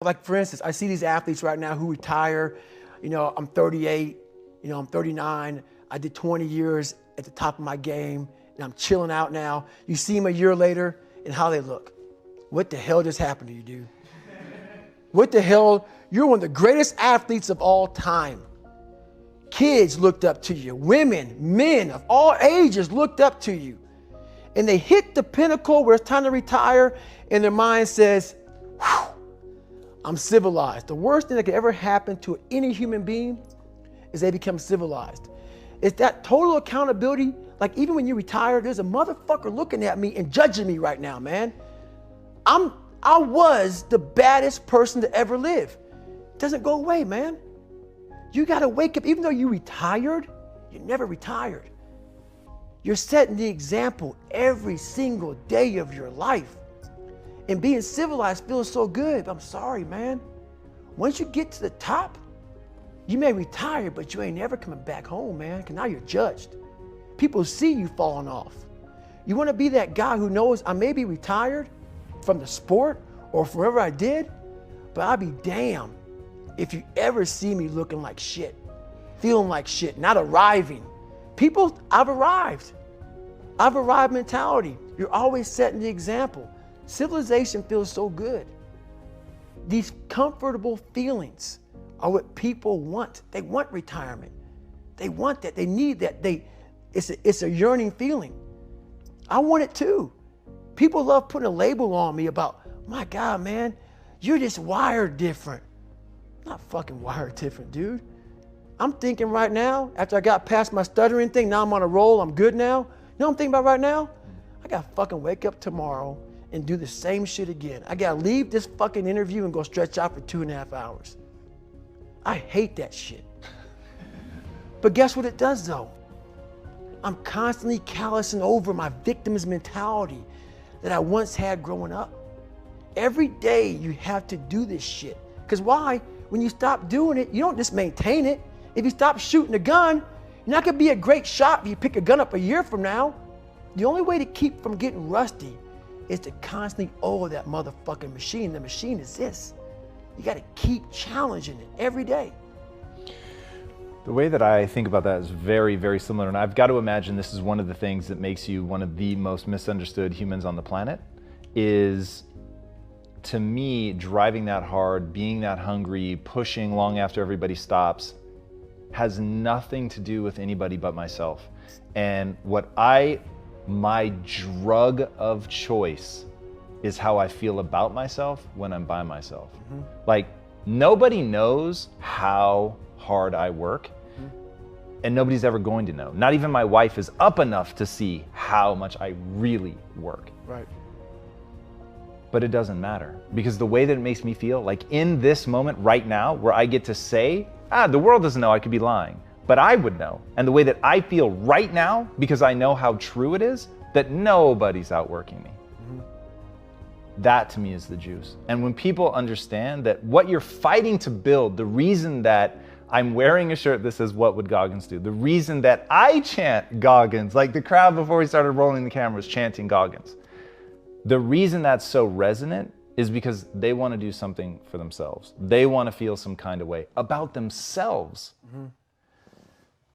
Like for instance, I see these athletes right now who retire. I'm 38, I'm 39. I did 20 years at the top of my game and I'm chilling out now. You see them a year later and how they look. What the hell just happened to you, dude? What the hell? You're one of the greatest athletes of all time. Kids looked up to you. Women, men of all ages looked up to you. And they hit the pinnacle where it's time to retire and their mind says, whew, I'm civilized. The worst thing that could ever happen to any human being is they become civilized. It's that total accountability. Like even when you retire, there's a motherfucker looking at me and judging me right now, man. I was the baddest person to ever live. It doesn't go away, man. You got to wake up. Even though you retired, you never retired. You're setting the example every single day of your life. And being civilized feels so good. But I'm sorry, man. Once you get to the top, you may retire, but you ain't never coming back home, man, because now you're judged. People see you falling off. You want to be that guy who knows I may be retired from the sport or from whatever I did, but I'll be damned if you ever see me looking like shit, feeling like shit, not arriving. People, I've arrived mentality. You're always setting the example. Civilization feels so good. These comfortable feelings are what people want. They want retirement. They want that. They need that. It's a yearning feeling. I want it too. People love putting a label on me about, my God, man, you're just wired different. I'm not fucking wired different, dude. I'm thinking right now, after I got past my stuttering thing, now I'm on a roll, I'm good now. You know what I'm thinking about right now? I gotta fucking wake up tomorrow and do the same shit again. I gotta leave this fucking interview and go stretch out for 2.5 hours. I hate that shit. But guess what it does though? I'm constantly callousing over my victim's mentality that I once had growing up. Every day you have to do this shit. Because why? When you stop doing it, you don't just maintain it. If you stop shooting a gun, you're not gonna be a great shot if you pick a gun up a year from now. The only way to keep from getting rusty is to constantly oil that motherfucking machine. The machine is this. You gotta keep challenging it every day. The way that I think about that is very, very similar. And I've got to imagine this is one of the things that makes you one of the most misunderstood humans on the planet is, to me, driving that hard, being that hungry, pushing long after everybody stops, has nothing to do with anybody but myself. And my drug of choice is how I feel about myself when I'm by myself. Mm-hmm. Like, nobody knows how hard I work, and nobody's ever going to know. Not even my wife is up enough to see how much I really work. Right. But it doesn't matter, because the way that it makes me feel, like in this moment right now, where I get to say, the world doesn't know, I could be lying, but I would know. And the way that I feel right now, because I know how true it is, that nobody's outworking me. Mm-hmm. That to me is the juice. And when people understand that what you're fighting to build, the reason that I'm wearing a shirt that says, "What would Goggins do?" The reason that I chant Goggins, like the crowd before we started rolling the camera was chanting Goggins. The reason that's so resonant is because they want to do something for themselves. They want to feel some kind of way about themselves. Mm-hmm.